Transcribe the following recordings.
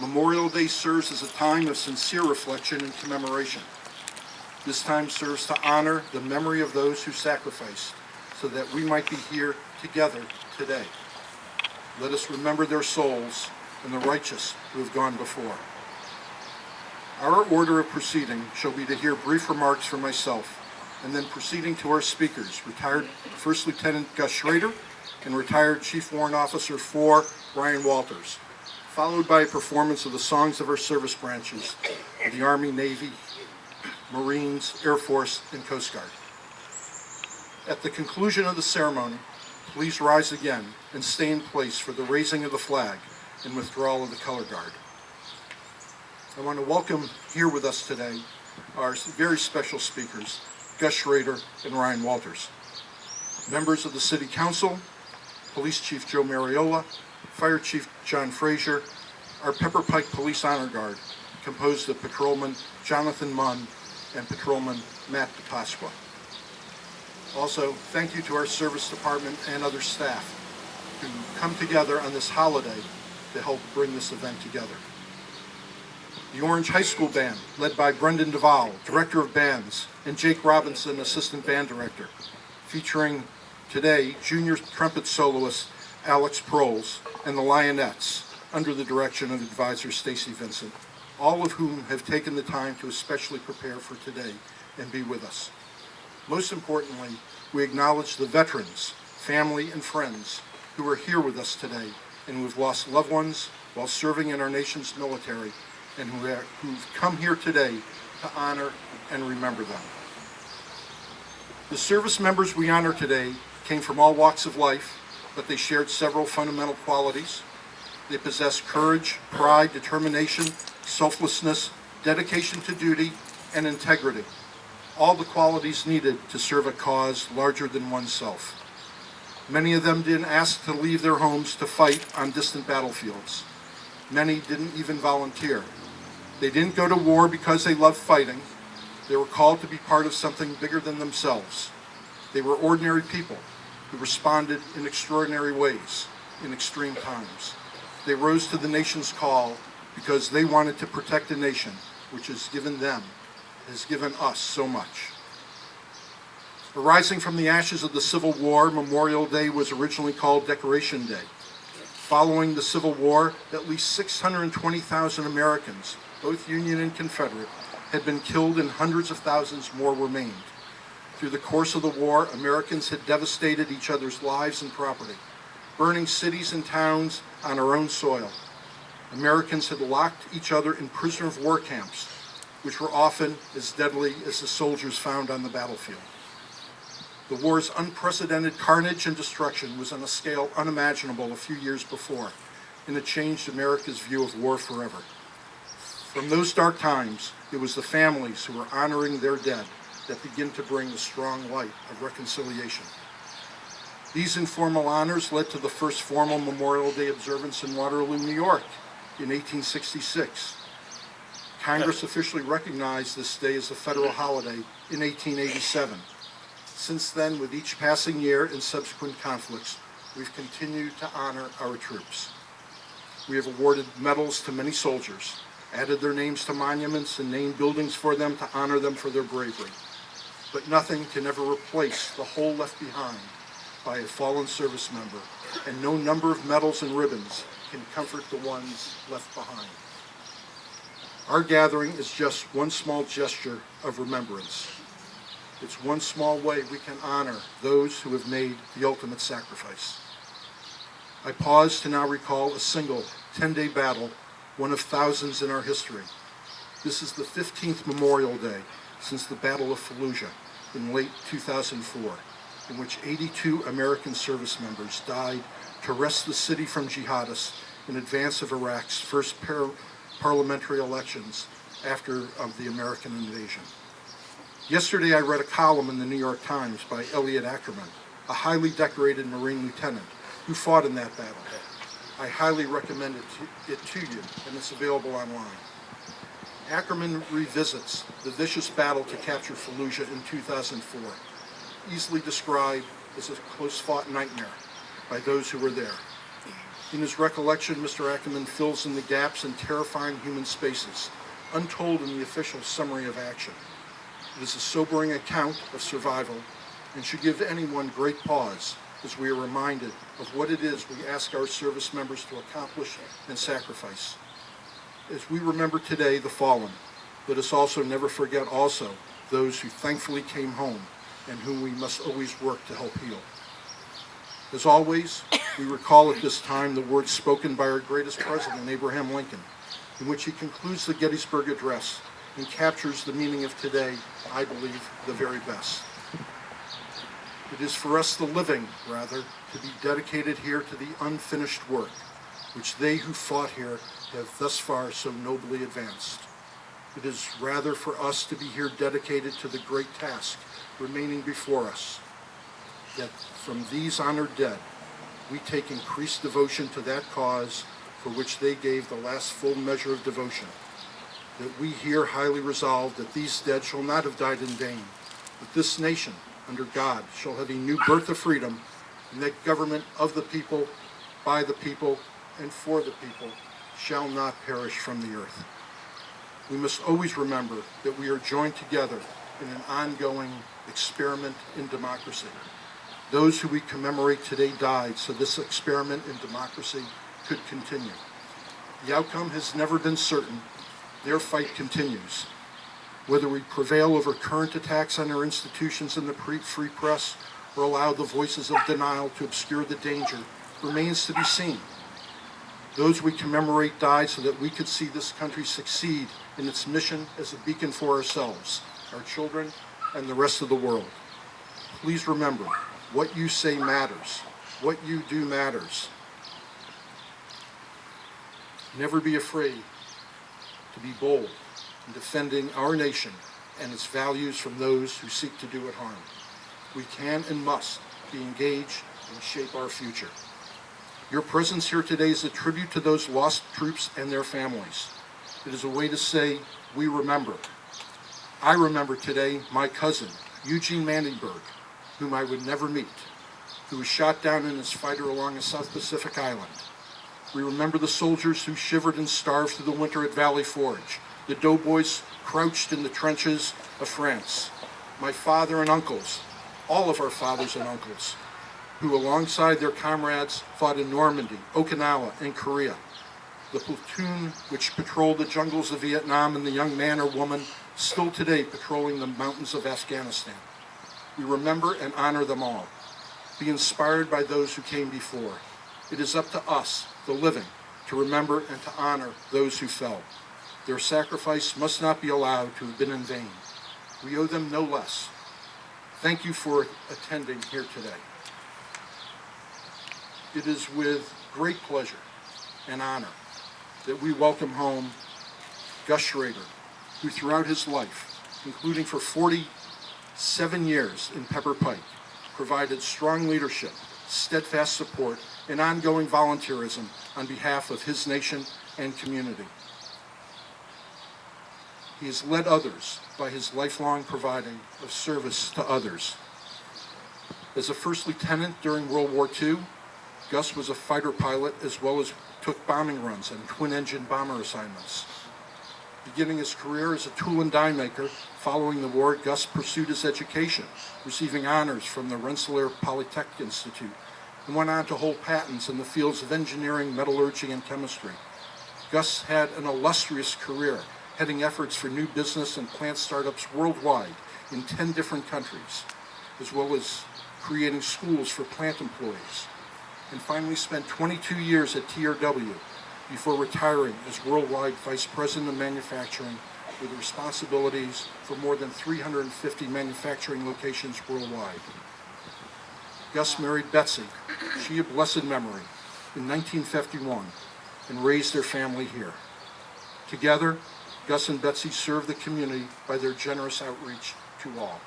Memorial Day serves as a time of sincere reflection and commemoration. This time serves to honor the memory of those who sacrificed so that we might be here together today. Let us remember their souls and the righteous who have gone before. Our order of proceeding shall be to hear brief remarks from myself, and then proceeding to our speakers, retired First Lieutenant Gus Schrader and retired Chief Warrant Officer 4, Ryan Walters, followed by a performance of the songs of our service branches of the Army, Navy, Marines, Air Force, and Coast Guard. At the conclusion of the ceremony, please rise again and stay in place for the raising of the flag and withdrawal of the color guard. I want to welcome here with us today our very special speakers, Gus Schrader and Ryan Walters, members of the City Council, Police Chief Joe Mariola, Fire Chief John Frazier, our Pepper Pike Police Honor Guard, composed of Patrolman Jonathan Munn and Patrolman Matt DePasqua. Also, thank you to our service department and other staff who come together on this holiday to help bring this event together. The Orange High School Band, led by Brendan Duvall, Director of Bands, and Jake Robinson, Assistant Band Director, featuring today junior trumpet soloist Alex Proles and the Lionettes, under the direction of advisor Stacy Vincent, all of whom have taken the time to especially prepare for today and be with us. Most importantly, we acknowledge the veterans, family, and friends who are here with us today and who have lost loved ones while serving in our nation's military and who've come here today to honor and remember them. The service members we honor today came from all walks of life, but they shared several fundamental qualities. They possess courage, pride, determination, selflessness, dedication to duty, and integrity, all the qualities needed to serve a cause larger than oneself. Many of them didn't ask to leave their homes to fight on distant battlefields. Many didn't even volunteer. They didn't go to war because they loved fighting. They were called to be part of something bigger than themselves. They were ordinary people who responded in extraordinary ways in extreme times. They rose to the nation's call because they wanted to protect a nation which has given them, has given us so much. Arising from the ashes of the Civil War, Memorial Day was originally called Decoration Day. Following the Civil War, at least 620,000 Americans, both Union and Confederate, had been killed and hundreds of thousands more were maimed. Through the course of the war, Americans had devastated each other's lives and property, burning cities and towns on our own soil. Americans had locked each other in prisoner of war camps, which were often as deadly as the soldiers found on the battlefield. The war's unprecedented carnage and destruction was on a scale unimaginable a few years before, and it changed America's view of war forever. From those dark times, it was the families who were honoring their dead that begin to bring the strong light of reconciliation. These informal honors led to the first formal Memorial Day observance in Waterloo, New York in 1866. Congress officially recognized this day as a federal holiday in 1887. Since then, with each passing year and subsequent conflicts, we've continued to honor our troops. We have awarded medals to many soldiers, added their names to monuments, and named buildings for them to honor them for their bravery. But nothing can ever replace the hole left behind by a fallen service member, and no number of medals and ribbons can comfort the ones left behind. Our gathering is just one small gesture of remembrance. It's one small way we can honor those who have made the ultimate sacrifice. I pause to now recall a single 10-day battle, one of thousands in our history. This is the 15th Memorial Day since the Battle of Fallujah in late 2004, in which 82 American service members died to wrest the city from jihadists in advance of Iraq's first parliamentary elections after the American invasion. Yesterday I read a column in the New York Times by Elliot Ackerman, a highly decorated Marine lieutenant who fought in that battle. I highly recommend it to you, and it's available online. Ackerman revisits the vicious battle to capture Fallujah in 2004, easily described as a close-fought nightmare by those who were there. In his recollection, Mr. Ackerman fills in the gaps in terrifying human spaces, untold in the official summary of action. It is a sobering account of survival and should give anyone great pause as we are reminded of what it is we ask our service members to accomplish and sacrifice. As we remember today the fallen, let us also never forget also those who thankfully came home and whom we must always work to help heal. As always, we recall at this time the words spoken by our greatest president, Abraham Lincoln, in which he concludes the Gettysburg Address and captures the meaning of today, I believe, the very best. It is for us, the living, rather, to be dedicated here to the unfinished work, which they who fought here have thus far so nobly advanced. It is rather for us to be here dedicated to the great task remaining before us, that from these honored dead, we take increased devotion to that cause for which they gave the last full measure of devotion, that we here highly resolve that these dead shall not have died in vain, that this nation, under God, shall have a new birth of freedom, and that government of the people, by the people, and for the people shall not perish from the earth. We must always remember that we are joined together in an ongoing experiment in democracy. Those who we commemorate today died so this experiment in democracy could continue. The outcome has never been certain. Their fight continues. Whether we prevail over current attacks on our institutions and the free press or allow the voices of denial to obscure the danger remains to be seen. Those we commemorate died so that we could see this country succeed in its mission as a beacon for ourselves, our children, and the rest of the world. Please remember, what you say matters. What you do matters. Never be afraid to be bold in defending our nation and its values from those who seek to do it harm. We can and must be engaged and shape our future. Your presence here today is a tribute to those lost troops and their families. It is a way to say, we remember. I remember today my cousin, Eugene Mandingberg, whom I would never meet, who was shot down in his fighter along a South Pacific island. We remember the soldiers who shivered and starved through the winter at Valley Forge, the doughboys crouched in the trenches of France, my father and uncles, all of our fathers and uncles, who alongside their comrades fought in Normandy, Okinawa, and Korea, the platoon which patrolled the jungles of Vietnam, and the young man or woman still today patrolling the mountains of Afghanistan. We remember and honor them all. Be inspired by those who came before. It is up to us, the living, to remember and to honor those who fell. Their sacrifice must not be allowed to have been in vain. We owe them no less. Thank you for attending here today. It is with great pleasure and honor that we welcome home Gus Schrader, who throughout his life, including for 47 years in Pepper Pike, provided strong leadership, steadfast support, and ongoing volunteerism on behalf of his nation and community. He has led others by his lifelong providing of service to others. As a first lieutenant during World War II, Gus was a fighter pilot as well as took bombing runs and twin-engine bomber assignments. Beginning his career as a tool and die maker, following the war, Gus pursued his education, receiving honors from the Rensselaer Polytechnic Institute, and went on to hold patents in the fields of engineering, metallurgy, and chemistry. Gus had an illustrious career, heading efforts for new business and plant startups worldwide in 10 different countries, as well as creating schools for plant employees, and finally spent 22 years at TRW before retiring as Worldwide Vice President of Manufacturing with responsibilities for more than 350 manufacturing locations worldwide. Gus married Betsy, she of blessed memory, in 1951 and raised their family here. Together, Gus and Betsy served the community by their generous outreach to all.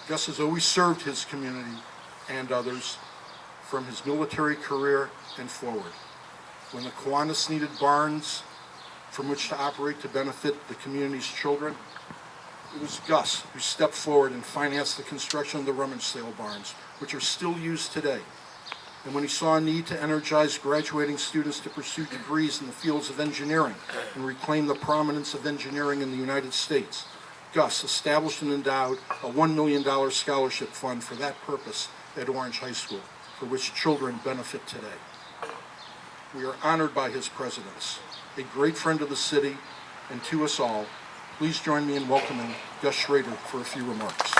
Gus has always served his community and others from his military career and forward. When the Kiwanis needed barns from which to operate to benefit the community's children, it was Gus who stepped forward and financed the construction of the rummage sale barns, which are still used today. And when he saw a need to energize graduating students to pursue degrees in the fields of engineering and reclaim the prominence of engineering in the United States, Gus established and endowed a $1 million scholarship fund for that purpose at Orange High School, for which children benefit today. We are honored by his presence. A great friend of the city and to us all, please join me in welcoming Gus Schrader for a few remarks.